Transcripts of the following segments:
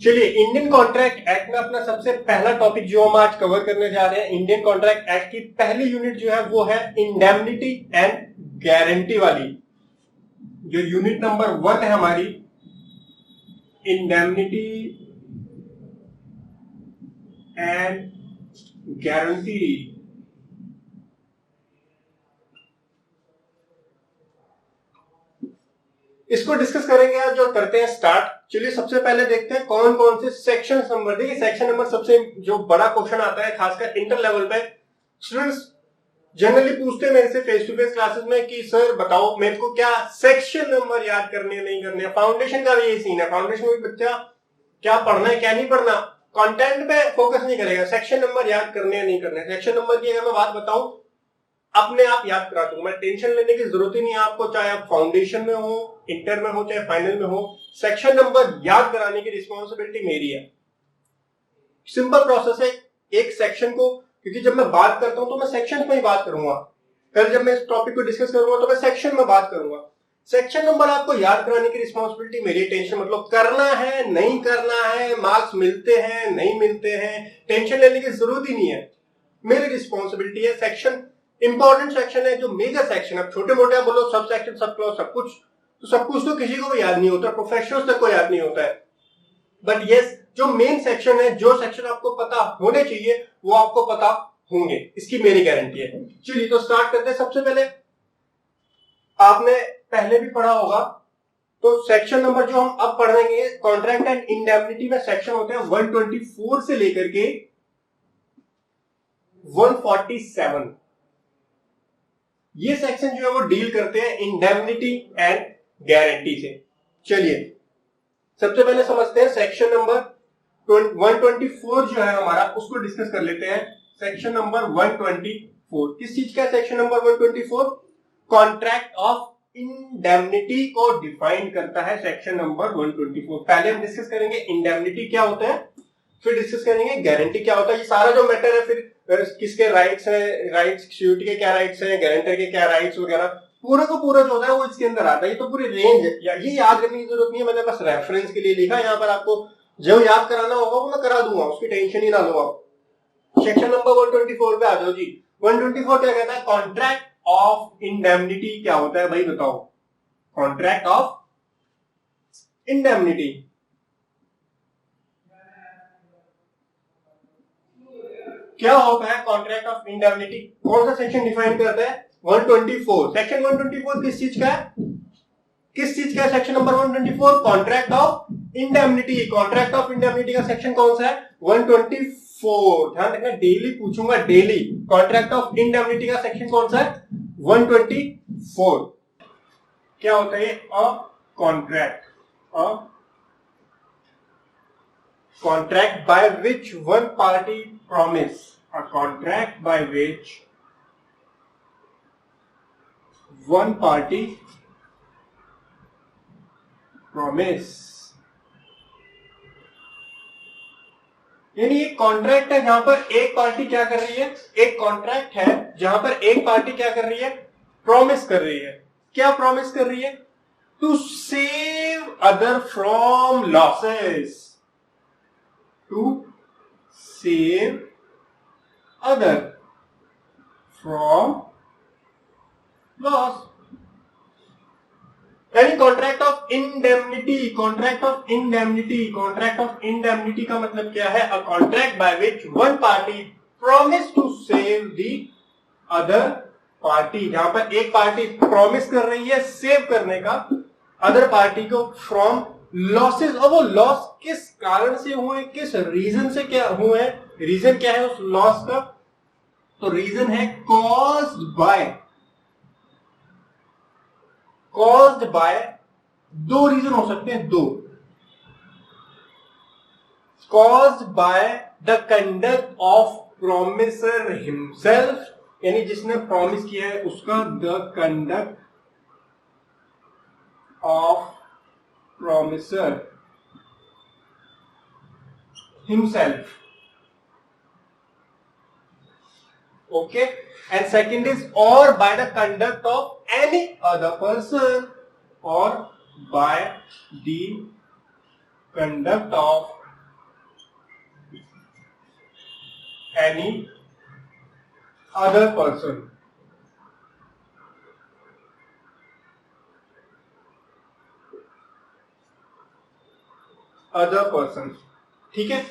चलिए, Indian contract act में अपना सबसे पहला टॉपिक जो हम आज कवर करने जा रहे हैं, इंडियन कॉन्ट्रैक्ट एक्ट की पहली यूनिट जो है वो है इंडेमनिटी एंड गारंटी वाली। जो यूनिट नंबर 1 है हमारी, इंडेमनिटी एंड गारंटी। इसको डिस्कस करेंगे आज, जो करते हैं स्टार्ट। चलिए, सबसे पहले देखते हैं कौन कौन से सेक्शन नंबर। देखिए, सेक्शन नंबर सबसे जो बड़ा क्वेश्चन आता है खासकर इंटर लेवल पे। स्टूडेंट्स जनरली पूछते हैं मेरे से फेस टू फेस क्लासेस में कि सर बताओ मेरे को क्या सेक्शन नंबर याद करने नहीं करने। फाउंडेशन का भी यही सीन है, फाउंडेशन में बच्चा क्या पढ़ना है क्या नहीं पढ़ना, कंटेंट पे फोकस नहीं करेगा, सेक्शन नंबर याद करने या नहीं करने। सेक्शन नंबर की अगर मैं बात बताऊं, अपने आप याद करा दूंगा मैं, टेंशन लेने की जरूरत ही नहीं है आपको, चाहे आप फाउंडेशन में हो, इंटर में हो, चाहे फाइनल में हो। सेक्शन नंबर याद कराने की रिस्पॉन्सिबिलिटी मेरी है। सिंपल प्रोसेस है एक सेक्शन को, क्योंकि जब मैं बात करता हूं तो मैं सेक्शन में ही बात करूंगा। कल जब मैं इस टॉपिक को डिस्कस करूंगा तो मैं सेक्शन में बात करूंगा। सेक्शन नंबर आपको याद कराने की रिस्पॉन्सिबिलिटी मेरी। टेंशन मतलब करना है नहीं करना है, मार्क्स मिलते हैं नहीं मिलते हैं, टेंशन लेने की जरूरत ही नहीं है, मेरी रिस्पॉन्सिबिलिटी है। सेक्शन इंपॉर्टेंट सेक्शन है, जो मेजर सेक्शन है। छोटे मोटे आप बोलो सब सेक्शन सब क्लॉज सब कुछ, तो सब कुछ तो किसी को भी याद नहीं होता, प्रोफेशनल्स तक को याद नहीं होता है। बट यस, जो मेन सेक्शन है, जो सेक्शन आपको पता होने चाहिए वो आपको पता होंगे, इसकी मेरी गारंटी है। चलिए तो स्टार्ट करते हैं। सबसे पहले आपने पहले भी पढ़ा होगा, तो सेक्शन नंबर जो हम अब पढ़ेंगे कॉन्ट्रैक्ट एंड इंडेमनिटी में सेक्शन होते हैं 124 से लेकर के 147। ये सेक्शन जो है वो डील करते हैं इंडेमनिटी एंड गारंटी से। चलिए सबसे पहले समझते हैं सेक्शन नंबर 124 जो है हमारा, उसको डिस्कस कर लेते हैं। सेक्शन नंबर 124 किस चीज का है? Section number 124 contract of indemnity को डिफाइन करता है। सेक्शन नंबर 124 पहले हम डिस्कस करेंगे इंडेमनिटी क्या होता है, फिर डिस्कस करेंगे गारंटी क्या होता है। ये सारा जो मैटर है, फिर किसके राइट्स हैं, राइट्स श्योरिटी के क्या राइट्स हैं, गारंटर के क्या राइट्स वगैरह, पूरा का पूरा जो होता है वो इसके अंदर आता है। ये तो पूरी रेंज है, ये याद करने की जरूरत नहीं है, मैंने बस रेफरेंस के लिए लिखा। यहाँ पर आपको जो याद कराना होगा वो मैं करा दूंगा, उसकी टेंशन ही ना लो आप। सेक्शन नंबर 124 पे आ जाओ जी। 124 क्या कहता है? कॉन्ट्रैक्ट ऑफ इंडेमनिटी क्या होता है भाई बताओ? कॉन्ट्रैक्ट ऑफ इंडेमनिटी क्या होता है? कॉन्ट्रैक्ट ऑफ इंडेमनिटी कौन सा सेक्शन डिफाइन करता है? 124। सेक्शन 124 किस चीज का है? किस चीज का है section number 124? Contract of indemnity. Contract of indemnity का सेक्शन कौन सा है? 124। ध्यान रखना, डेली पूछूंगा, डेली। कॉन्ट्रैक्ट ऑफ इंडेमनिटी का सेक्शन कौन सा है? 124। क्या होता है? अ contract by which one party promise, a contract by which one party promise, यानी एक कॉन्ट्रैक्ट है जहां पर एक पार्टी क्या कर रही है? एक कॉन्ट्रैक्ट है जहां पर एक पार्टी क्या कर रही है? प्रॉमिस कर रही है। क्या प्रॉमिस कर रही है? To save other from losses, to save other from loss। यानी contract of indemnity. Contract of indemnity, contract of indemnity का मतलब क्या है? A contract by which one party promise to save the other party. जहां पर एक party promise कर रही है सेव करने का अदर पार्टी को फ्रॉम लॉसेस। और वो लॉस किस कारण से हुए, किस रीजन से क्या हुए, रीजन क्या है उस लॉस का? तो रीजन है कॉज्ड बाय दो रीजन हो सकते हैं, दो। Caused by the conduct of promisor himself, यानी जिसने प्रॉमिस किया है उसका, the conduct of promiser himself, okay, and second is or by the conduct of any other person, or by the conduct of any other person. Other person, ठीक है।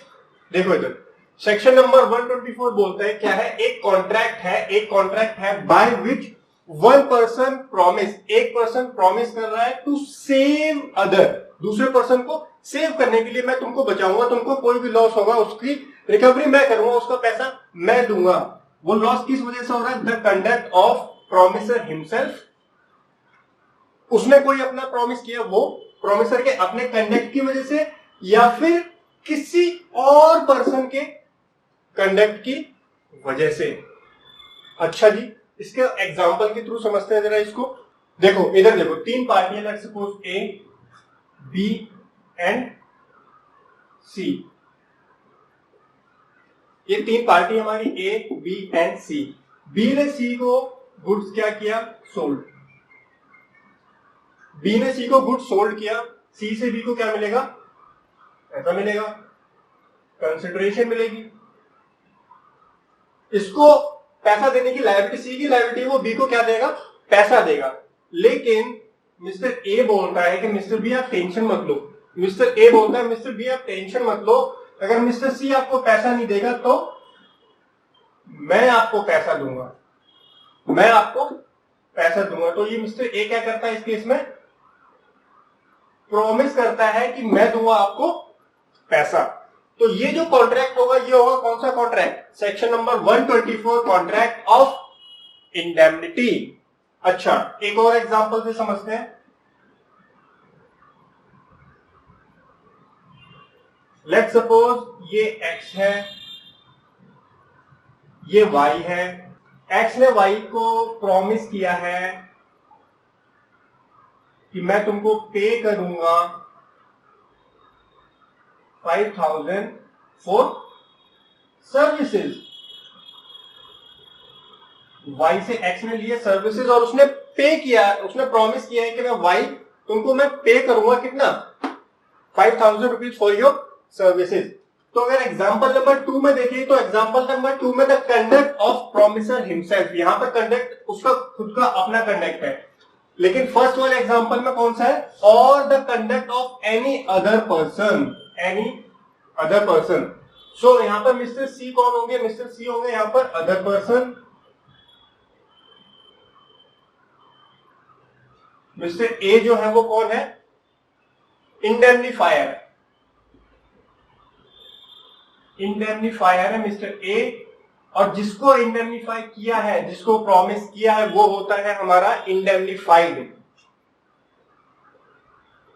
देखो इधर section number 124 बोलता है क्या है, एक कॉन्ट्रैक्ट है bye which one person promise, एक पर्सन प्रॉमिस कर रहा है टू सेव अदर, दूसरे पर्सन को सेव करने के लिए मैं तुमको बचाऊंगा, तुमको कोई भी लॉस होगा उसकी रिकवरी मैं करूंगा, उसका पैसा मैं दूंगा। वो लॉस किस वजह से हो रहा है, the conduct of promiser himself, उसने कोई अपना प्रॉमिस किया, वो प्रॉमिसर के अपने कंडक्ट की वजह से या फिर किसी और पर्सन के कंडक्ट की वजह से। अच्छा जी, इसके एग्जांपल के थ्रू समझते हैं जरा इसको। देखो इधर देखो, तीन पार्टियां, let's suppose A B and C, ये तीन पार्टी हमारी A B and C. B ने सी को गुड्स क्या किया, सोल्ड। बी ने सी को गुड्स सोल्ड किया, सी से बी को क्या मिलेगा, ऐसा मिलेगा, कंसिडरेशन मिलेगी। इसको पैसा देने की लायबिलिटी, सी की लायबिलिटी, वो बी को क्या देगा, पैसा देगा। लेकिन मिस्टर ए बोलता है कि मिस्टर बी आप टेंशन मत लो, मिस्टर ए बोलता है मिस्टर बी आप टेंशन मत लो, अगर मिस्टर सी आपको पैसा नहीं देगा तो मैं आपको पैसा दूंगा, मैं आपको पैसा दूंगा। तो ये मिस्टर ए क्या करता है इस केस में, प्रॉमिस करता है कि मैं दूंगा आपको पैसा। तो ये जो कॉन्ट्रैक्ट होगा ये होगा कौन सा contract, section number 124 contract of indemnity. अच्छा, एक और एग्जांपल से समझते हैं। लेट्स सपोज ये x है, ये y है। x ने y को प्रॉमिस किया है कि मैं तुमको पे करूंगा 5,000 फॉर सर्विसेज। Y से X ने लिए सर्विसेज और उसने पे किया, उसने प्रॉमिस किया है कि मैं Y तुमको मैं पे करूंगा कितना, 5,000 रुपीज फॉर योर सर्विसेज। तो अगर एग्जांपल नंबर 2 में देखिए तो एग्जांपल नंबर 2 में the conduct of promiser himself, यहां पर कंडक्ट उसका खुद का अपना कंडक्ट है। लेकिन फर्स्ट वाले एग्जांपल में कौन सा है, और the conduct of any other person, any other person. So यहां पर मिस्टर सी कौन होंगे, मिस्टर सी होंगे यहां पर अदर पर्सन। मिस्टर ए जो है वो कौन है, इंडेमनीफायर, इंडेमनीफायर है मिस्टर ए। और जिसको इंडेमनीफाई किया है, जिसको प्रॉमिस किया है, वो होता है हमारा इंडेमनीफाइड,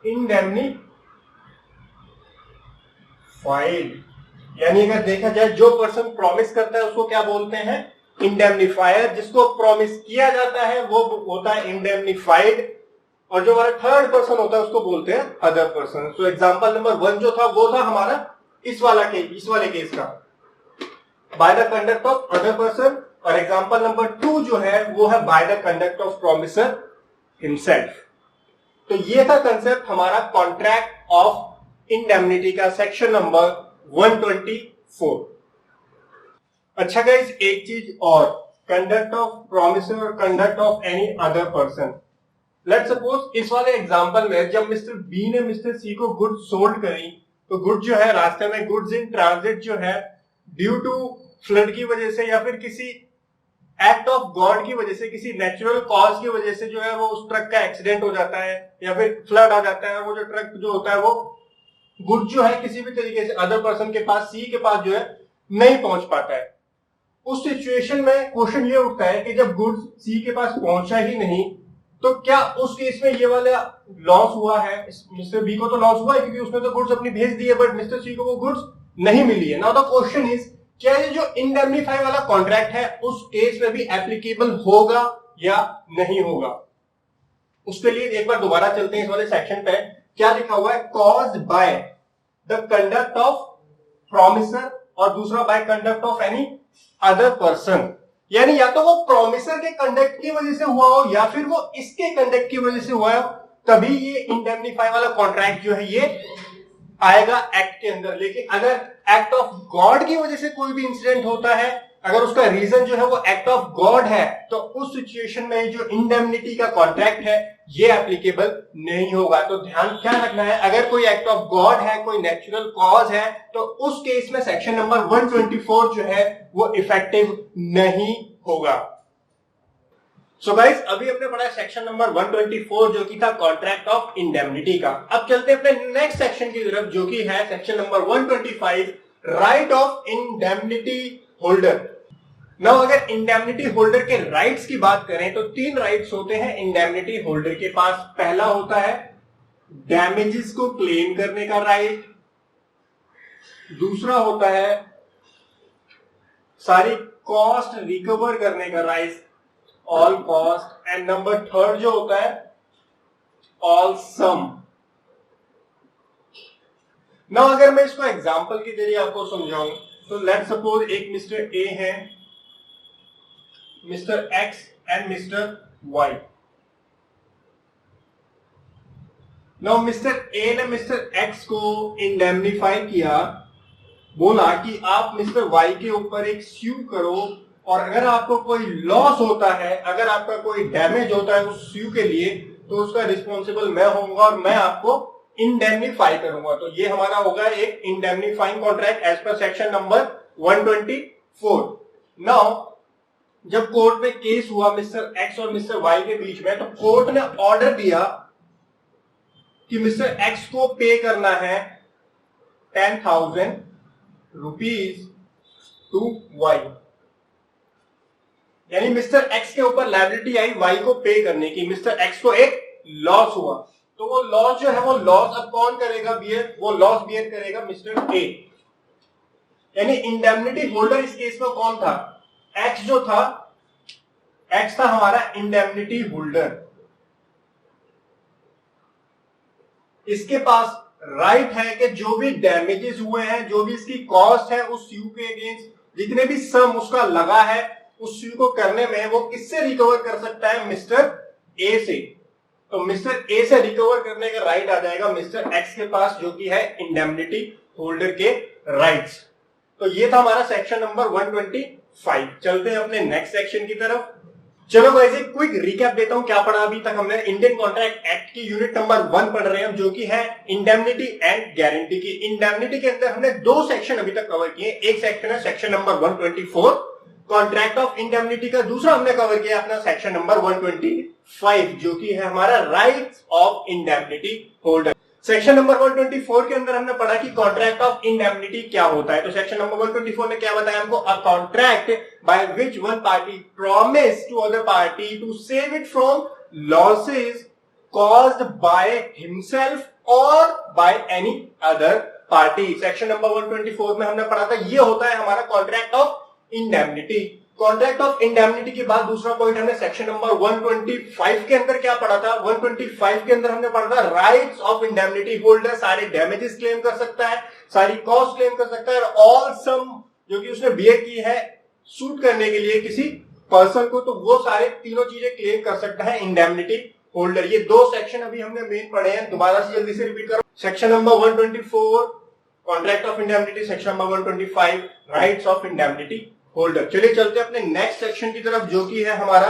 इंडेमनीफाइड। यानी अगर देखा जाए जो पर्सन प्रॉमिस करता है उसको क्या बोलते हैं, इंडेमनीफायर। जिसको प्रॉमिस किया जाता है वो होता है इंडेमनीफाइड, और जो हमारा थर्ड पर्सन होता है उसको बोलते हैं अदर पर्सन। तो एग्जांपल नंबर 1 जो था वो था हमारा इस वाले केस का, bye the conduct of other person. और एग्जांपल नंबर 2 जो है वो है bye the conduct of promiser himself. तो ये था कंसेप्ट हमारा कॉन्ट्रैक्ट ऑफ इंडेमनिटी का, सेक्शन नंबर 124। अच्छा गाइस, एक चीज और, कंडक्ट ऑफ प्रॉमिसर और conduct of any other person. Let's suppose इस वाले एग्जांपल में जब मिस्टर बी ने मिस्टर सी को गुड्स सोल्ड करी, तो गुड्स जो है रास्ते में, गुड्स इन ट्रांजिट जो है, ड्यू टू फ्लड की वजह से या फिर किसी एक्ट ऑफ गॉड की वजह से, किसी नेचुरल कॉज की वजह से जो है वो उस ट्रक का एक्सीडेंट हो जाता है या फिर फ्लड आ जाता है, वो जो ट्रक जो होता है वो गुड्स जो है किसी भी तरीके से अदर पर्सन के पास, सी के पास जो है नहीं पहुंच पाता है। उस सिचुएशन में क्वेश्चन ये उठता है कि जब गुड्स सी के पास पहुंचा ही नहीं तो क्या उस केस में ये वाला लॉस हुआ है, मिस्टर बी को तो लॉस हुआ है क्योंकि उसने तो गुड्स अपनी भेज दी है, बट मिस्टर सी को वो गुड्स नहीं मिली है। नाउ द क्वेश्चन इज, क्या ये जो इंडेमनीफाई वाला कॉन्ट्रैक्ट है उस केस में भी एप्लीकेबल होगा या नहीं होगा। उसके लिए एक बार दोबारा चलते हैं इस वाले सेक्शन पे। क्या लिखा हुआ है, caused by the conduct of promisor और दूसरा by conduct of any other person. यानी या तो वो प्रॉमिसर के कंडक्ट की वजह से हुआ हो या फिर वो इसके कंडक्ट की वजह से हुआ हो, तभी ये इंडेमनीफाई वाला कॉन्ट्रैक्ट जो है ये आएगा एक्ट के अंदर। लेकिन अगर एक्ट ऑफ गॉड की वजह से कोई भी इंसिडेंट होता है, अगर उसका रीजन जो है वो एक्ट ऑफ गॉड है, तो उस सिचुएशन में जो इंडेमनिटी का कॉन्ट्रैक्ट है ये एप्लीकेबल नहीं होगा। तो ध्यान क्या रखना है, अगर कोई एक्ट ऑफ गॉड है, कोई नेचुरल कॉज है, तो उस केस में सेक्शन नंबर 124 जो है वो इफेक्टिव नहीं होगा। सो गाइस, अभी हमने पढ़ा सेक्शन नंबर 124 जो कि था कॉन्ट्रैक्ट ऑफ इंडेमनिटी का। अब चलते हैं अपने नेक्स्ट सेक्शन की तरफ जो कि है section number 125, right of indemnity holder. Now अगर इंडेमनिटी होल्डर के राइट्स की बात करें तो 3 राइट्स होते हैं इंडेमनिटी होल्डर के पास। पहला होता है डैमेजेस को क्लेम करने का राइट, दूसरा होता है सारी कॉस्ट रिकवर करने का right, all cost, and number 3 जो होता है ऑल सम। नाउ अगर मैं इसको एग्जांपल के जरिए आपको समझाऊं तो लेट सपोज एक मिस्टर ए है, mister X and mister Y. Now mister A ने मिस्टर एक्स को इंडेमनिफाई किया, बोला कि आप मिस्टर वाई के ऊपर एक स्यू करो और अगर आपको कोई लॉस होता है, अगर आपका कोई डैमेज होता है उस स्यू के लिए, तो उसका रिस्पॉन्सिबल मैं होऊंगा और मैं आपको इंडेमनिफाई करूंगा। तो ये हमारा होगा एक indemnifying contract as per section number 124। Now जब कोर्ट में केस हुआ मिस्टर एक्स और मिस्टर वाई के बीच में, तो कोर्ट ने ऑर्डर दिया कि मिस्टर एक्स को पे करना है 10,000 रुपीज टू वाई, यानी मिस्टर एक्स के ऊपर लायबिलिटी आई वाई को पे करने की। मिस्टर एक्स को एक लॉस हुआ, तो वो लॉस जो है वो लॉस अब कौन करेगा बियर, वो लॉस बियर करेगा मिस्टर ए। यानी इंडेमनिटी होल्डर इस केस में कौन था, एक्स जो था, एक्स था हमारा इंडेमनिटी होल्डर। इसके पास राइट है कि जो भी डैमेजेस हुए हैं, जो भी इसकी कॉस्ट है उस स्यू के अगेंस्ट, जितने भी सम उसका लगा है उस स्यू को करने में, वो किससे रिकवर कर सकता है, मिस्टर ए से। तो मिस्टर ए से रिकवर करने का राइट आ जाएगा मिस्टर एक्स के पास, जो कि है इंडेमनिटी होल्डर के राइट्स। तो ये था हमारा सेक्शन नंबर 125। चलते हैं अपने नेक्स्ट सेक्शन की तरफ। चलो गाइस, एक क्विक रिकैप देता हूं क्या पढ़ा अभी तक हमने। इंडियन कॉन्ट्रैक्ट एक्ट की यूनिट नंबर 1 पढ़ रहे हैं हम, जो कि है इंडेमनिटी एंड गारंटी की। इंडेमनिटी के अंदर हमने 2 सेक्शन अभी तक कवर किए। एक सेक्शन है section number 124 contract of indemnity का, दूसरा हमने कवर किया अपना सेक्शन नंबर 125 जो कि है हमारा rights of indemnity holder. Section number 124 के अंदर हमने पढ़ा कि कॉन्ट्रैक्ट ऑफ इंडेमनिटी क्या होता है। तो सेक्शन नंबर 124 ने क्या बताया हमको, a contract by which one party promise to other party to save it from losses caused by himself और by any other party. Section number 124 में हमने पढ़ा था ये होता है हमारा contract of indemnity. Contract of indemnity के बाद दूसरा पॉइंट हमने सेक्शन नंबर 125 के अंदर क्या पढ़ा था, 125 के अंदर हमने पढ़ा था राइट्स ऑफ इंडेमनिटी होल्डर। सारे डैमेजेस क्लेम कर सकता है, सारी कॉस्ट क्लेम कर सकता है, और ऑल सम जो कि उसने बियर की है सूट करने के लिए किसी पर्सन को, तो वो सारे तीनों चीजें क्लेम कर सकता है इंडेमनिटी होल्डर। ये 2 सेक्शन अभी हमने मेन पढ़े हैं, दोबारा से जल्दी से रिपीट करो। Section number 124 contract of indemnity, section number 125 rights of indemnity holder. चलिए चलते हैं अपने नेक्स्ट सेक्शन की तरफ जो कि है हमारा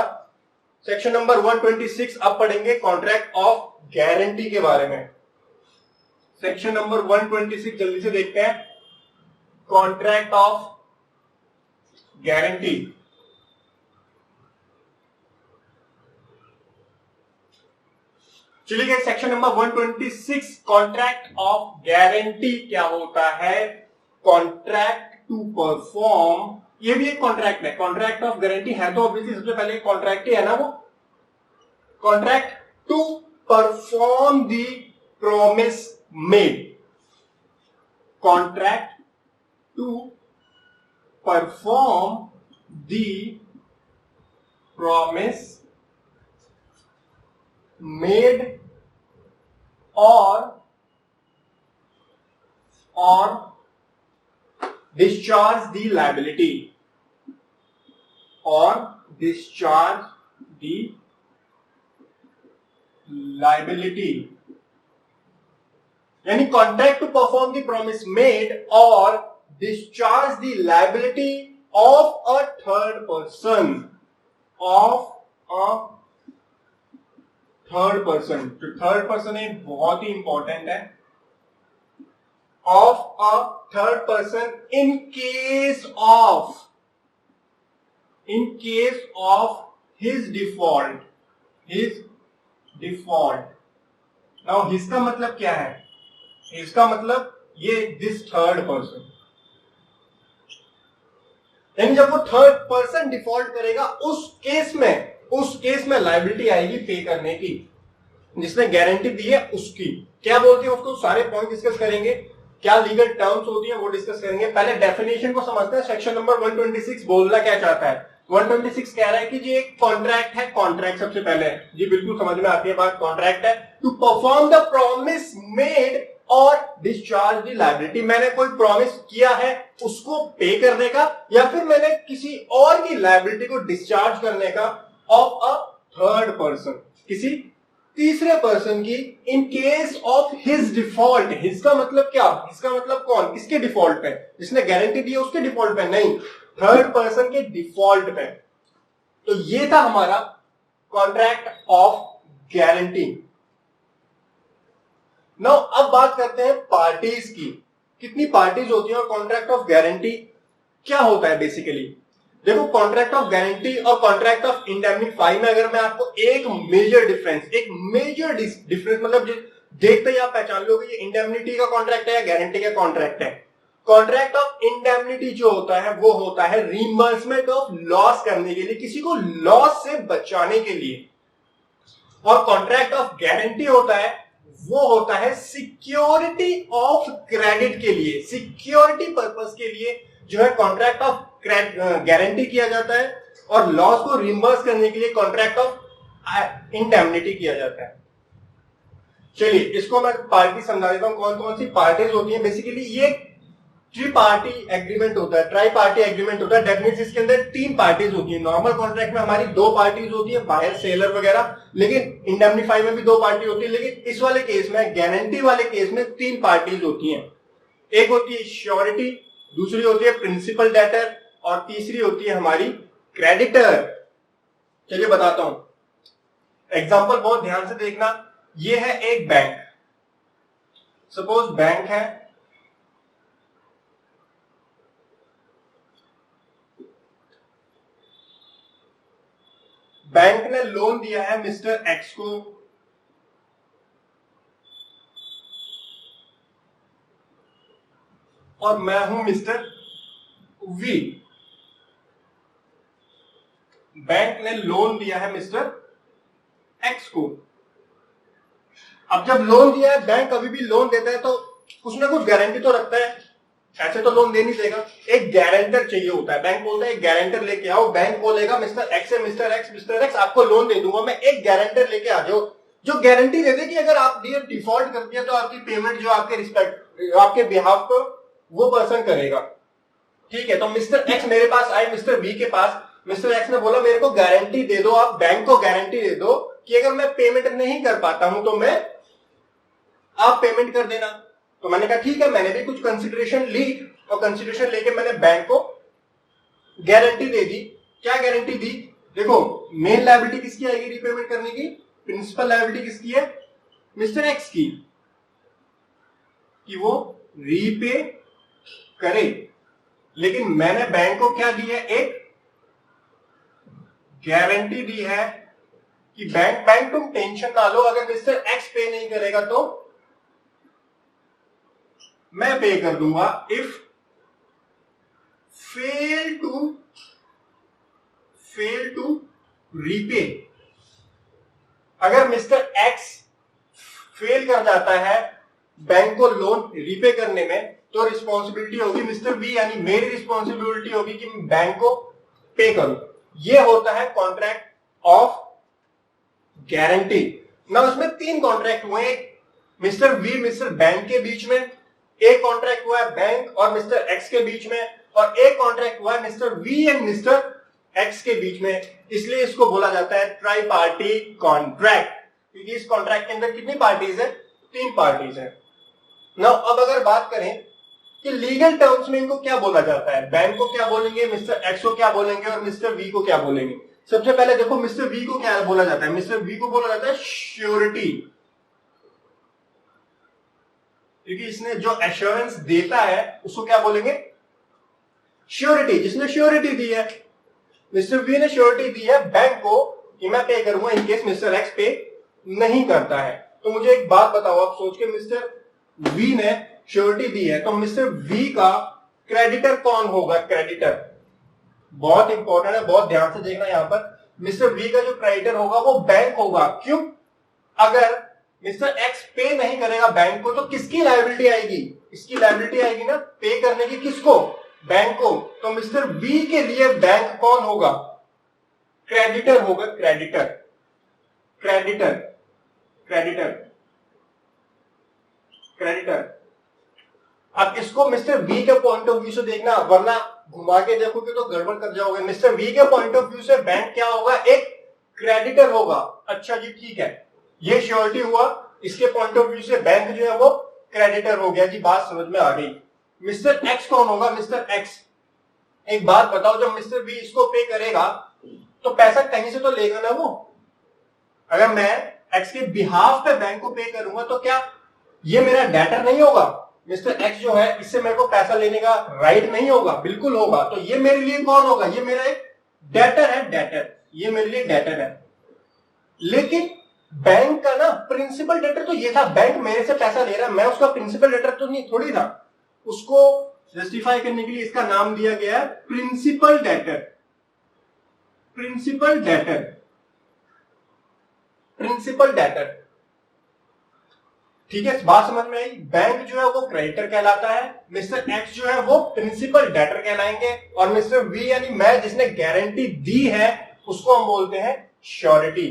सेक्शन नंबर 126। अब पढ़ेंगे कॉन्ट्रैक्ट ऑफ गारंटी के बारे में। सेक्शन नंबर 126 जल्दी से देखते हैं, कॉन्ट्रैक्ट ऑफ गारंटी। चलिए section number 126 contract of guarantee क्या होता है, कॉन्ट्रैक्ट टू परफॉर्म। ये भी एक कॉन्ट्रैक्ट है, कॉन्ट्रैक्ट ऑफ गारंटी है तो ऑब्वियसली सबसे पहले कॉन्ट्रैक्ट ही है ना, वो contract to perform the promise made, contract to perform the promise made or discharge the liability or discharge the liability. यानी contract to perform the promise made और discharge the liability of a third person, of a third person. जो third person है बहुत ही important है। Of a third person in case of his default, now his का मतलब क्या है? इसका मतलब ये दिस थर्ड पर्सन, यानी जब वो थर्ड पर्सन डिफॉल्ट करेगा उस केस में लायबिलिटी आएगी पे करने की, जिसने गारंटी दी है उसकी। क्या बोलते हैं उसको? सारे पॉइंट डिस्कस करेंगे, क्या लीगल टर्म्स होती है वो डिस्कस करेंगे। पहले डेफिनेशन को समझते हैं। सेक्शन नंबर 126 बोलना क्या चाहता है? 126 कह रहा है कि जी एक कॉन्ट्रैक्ट है। कॉन्ट्रैक्ट सबसे पहले जी बिल्कुल समझ में आती है बात। कॉन्ट्रैक्ट है to perform the promise made और डिस्चार्ज द लायबिलिटी। मैंने कोई प्रॉमिस किया है उसको पे करने का, या फिर मैंने किसी और की लायबिलिटी को डिस्चार्ज करने का ऑफ अ थर्ड पर्सन, किसी तीसरे पर्सन की, in case of his default. His का मतलब क्या? हिज का मतलब कौन? किसके डिफॉल्ट पे? जिसने गारंटी दी है उसके डिफॉल्ट पे नहीं, थर्ड पर्सन के डिफॉल्ट पे। तो ये था हमारा कॉन्ट्रैक्ट ऑफ गारंटी। नाउ अब बात करते हैं पार्टीज की। कितनी पार्टीज होती हैं और कॉन्ट्रैक्ट ऑफ गारंटी क्या होता है बेसिकली? देखो, कॉन्ट्रैक्ट ऑफ गारंटी और कॉन्ट्रैक्ट ऑफ इंडेमनिफाई में अगर मैं आपको एक मेजर डिफरेंस मतलब देखते ही आप पहचान लोगे ये इंडेमनिटी का कॉन्ट्रैक्ट है या गारंटी का कॉन्ट्रैक्ट है। कॉन्ट्रैक्ट ऑफ इंडेमनिटी जो होता है वो होता है रिइंबर्समेंट ऑफ लॉस करने के लिए, किसी को लॉस से बचाने के लिए। और कॉन्ट्रैक्ट ऑफ गारंटी होता है वो होता है सिक्योरिटी ऑफ क्रेडिट के लिए, सिक्योरिटी पर्पस के लिए जो है कॉन्ट्रैक्ट ऑफ गारंटी किया जाता है, और लॉस को रिइंबर्स करने के लिए कॉन्ट्रैक्ट ऑफ इंडेमनिटी किया जाता है। चलिए इसको मैं पार्टी समझा देता हूं, कौन कौन सी पार्टीज होती हैं। बेसिकली ये ट्री पार्टी एग्रीमेंट होता है, ट्राई पार्टी एग्रीमेंट होता है। डेफिनेटली इसके अंदर 3 पार्टीज होती है। नॉर्मल कॉन्ट्रैक्ट में हमारी 2 पार्टीज होती है, बायर सेलर वगैरह, लेकिन इंडेमनिफाई में भी 2 पार्टी होती है। लेकिन इस वाले केस में, गारंटी वाले केस में 3 पार्टीज होती हैं। एक होती है श्योरिटी, दूसरी होती है प्रिंसिपल डेटर, और तीसरी होती है हमारी क्रेडिटर। चलिए बताता हूं एग्जांपल, बहुत ध्यान से देखना। ये है एक बैंक, सपोज बैंक है, बैंक ने लोन दिया है मिस्टर एक्स को, और मैं हूं मिस्टर वी। बैंक ने लोन दिया है मिस्टर एक्स को। अब जब लोन दिया है, बैंक कभी भी लोन देता है तो कुछ ना कुछ गारंटी तो रखता है, ऐसे तो लोन दे नहीं देगा। एक गारंटर चाहिए होता है। बैंक बोलता है एक गारंटर लेके आओ। बैंक बोलेगा मिस्टर एक्स से, मिस्टर एक्स आपको लोन दे दूंगा मैं, एक गारंटर लेके आ जाओ जो गारंटी दे दे कि अगर आप डिफॉल्ट कर दिया तो आपकी पेमेंट जो आपके रिस्पेक्ट, आपके बिहाफ को वो पर्सन करेगा। ठीक है, तो मिस्टर एक्स मेरे पास आए मिस्टर वी के पास। मिस्टर एक्स ने बोला मेरे को गारंटी दे दो, आप बैंक को गारंटी दे दो कि अगर मैं पेमेंट नहीं कर पाता हूं तो आप पेमेंट कर देना। तो मैंने कहा ठीक है, मैंने भी कुछ कंसिडरेशन ली, और कंसिडरेशन लेके मैंने बैंक को गारंटी दे दी। क्या गारंटी दी? देखो, मेन लायबिलिटी किसकी आएगी रीपेमेंट करने की? प्रिंसिपल लायबिलिटी किसकी है? मिस्टर एक्स की, कि वो रीपे करे। लेकिन मैंने बैंक को क्या दी है? एक गारंटी दी है कि बैंक तुम टेंशन ना लो, अगर मिस्टर एक्स पे नहीं करेगा तो मैं पे कर दूंगा। इफ फेल टू रीपे, अगर मिस्टर एक्स फेल कर जाता है बैंक को लोन रीपे करने में, तो रिस्पॉन्सिबिलिटी होगी मिस्टर बी, यानी मेरी रिस्पॉन्सिबिलिटी होगी कि मैं बैंक को पे करूं। ये होता है कॉन्ट्रैक्ट ऑफ गारंटी। ना उसमें 3 कॉन्ट्रैक्ट हुए, मिस्टर वी मिस्टर बैंक के बीच में, एक कॉन्ट्रैक्ट हुआ है बैंक और मिस्टर एक्स के बीच में, और एक कॉन्ट्रैक्ट हुआ है mister V and mister X के बीच में। इसलिए इसको बोला जाता है ट्राई पार्टी कॉन्ट्रैक्ट, क्योंकि इस कॉन्ट्रैक्ट के अंदर कितनी पार्टीज है? 3 पार्टीज है। नाउ अब अगर बात करें कि लीगल टर्म्स में इनको क्या बोला जाता है, बैंक को क्या बोलेंगे, मिस्टर एक्स को क्या बोलेंगे और मिस्टर वी को क्या बोलेंगे। सबसे पहले देखो मिस्टर वी को क्या बोला जाता है, मिस्टर वी को बोला जाता है श्योरिटी, क्योंकि इसने जो एश्योरेंस देता है उसको क्या बोलेंगे, श्योरिटी, जिसने श्योरिटी दी है। मिस्टर वी ने श्योरिटी दी है बैंक को कि मैं पे करूंगा इन केस मिस्टर एक्स पे नहीं करता है। तो मुझे एक बात बताओ आप सोच के, मिस्टर वी ने श्योरिटी दी है तो मिस्टर वी का क्रेडिटर कौन होगा, क्रेडिटर बहुत इंपॉर्टेंट है, बहुत ध्यान से देखना यहां पर। मिस्टर वी का जो क्रेडिटर होगा वो बैंक होगा। क्यों, अगर मिस्टर एक्स पे नहीं करेगा बैंक को तो किसकी लायबिलिटी आएगी, इसकी लायबिलिटी आएगी ना पे करने की, किसको, बैंक को। तो मिस्टर वी के लिए बैंक कौन होगा, क्रेडिटर होगा, क्रेडिटर क्रेडिटर क्रेडिटर क्रेडिटर। अब इसको मिस्टर वी के पॉइंट ऑफ व्यू से देखना, वरना घुमा के देखोगे तो गड़बड़ कर जाओगे। मिस्टर वी के पॉइंट ऑफ व्यू से बैंक क्या होगा, एक क्रेडिटर होगा। अच्छा जी ठीक है, ये श्योरिटी हुआ, इसके पॉइंट ऑफ व्यू से बैंक जो है वो क्रेडिटर हो गया जी, बात समझ में आ गई। मिस्टर एक्स कौन होगा, मिस्टर एक्स, एक बात बताओ, जब मिस्टर वी इसको पे करेगा तो पैसा कहीं से तो लेगा ना वो। अगर मैं एक्स के बिहाफ पे बैंक को पे करूंगा तो क्या ये मेरा डेटर नहीं होगा, मिस्टर एक्स जो है इससे मेरे को पैसा लेने का राइट नहीं होगा, बिल्कुल होगा। तो ये मेरे लिए कौन होगा, ये मेरा एक डेटर है, डेटर, ये मेरे लिए डेटर है। लेकिन बैंक का ना प्रिंसिपल डेटर तो ये था, बैंक मेरे से पैसा ले रहा है, मैं उसका प्रिंसिपल डेटर तो नहीं थोड़ी था। उसको जस्टिफाई करने के लिए इसका नाम दिया गया है principal debtor, principal debtor, principal debtor. ठीक है, बात समझ में आई। बैंक जो है वो क्रेडिटर कहलाता है, मिस्टर एक्स जो है वो प्रिंसिपल डेटर कहलाएंगे, और मिस्टर वी यानी मैं जिसने गारंटी दी है उसको हम बोलते हैं श्योरिटी।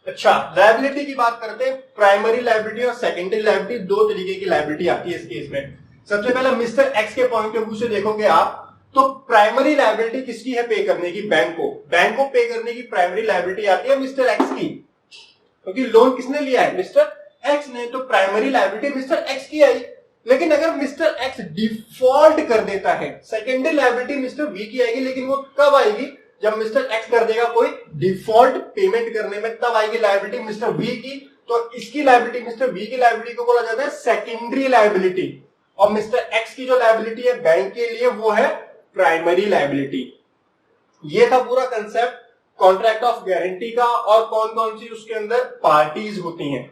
अच्छा, लायबिलिटी की बात करते हैं। प्राइमरी लायबिलिटी और सेकेंडरी लायबिलिटी, दो तरीके की लायबिलिटी आती है इस केस में। सबसे पहले मिस्टर एक्स के पॉइंट ऑफ व्यू से देखोगे आप तो प्राइमरी लायबिलिटी किसकी है पे करने की, बैंक को, बैंक को पे करने की प्राइमरी लायबिलिटी आती है मिस्टर एक्स की, क्योंकि लोन किसने लिया है, मिस्टर एक्स ने, तो प्राइमरी लायबिलिटी मिस्टर एक्स की आई। लेकिन अगर मिस्टर एक्स डिफॉल्ट कर देता है, सेकेंडरी लायबिलिटी मिस्टर वी की आएगी, लेकिन वो कब आएगी, जब मिस्टर एक्स कर देगा कोई डिफॉल्ट पेमेंट करने में, तब आएगी लायबिलिटी मिस्टर वी की। तो इसकी लायबिलिटी, मिस्टर वी की लायबिलिटी को बोला जाता है सेकेंडरी लायबिलिटी, और मिस्टर एक्स की जो लायबिलिटी है बैंक के लिए वो है प्राइमरी लायबिलिटी। ये था पूरा कंसेप्ट कॉन्ट्रैक्ट ऑफ गारंटी का, और कौन कौन सी उसके अंदर पार्टीज होती हैं।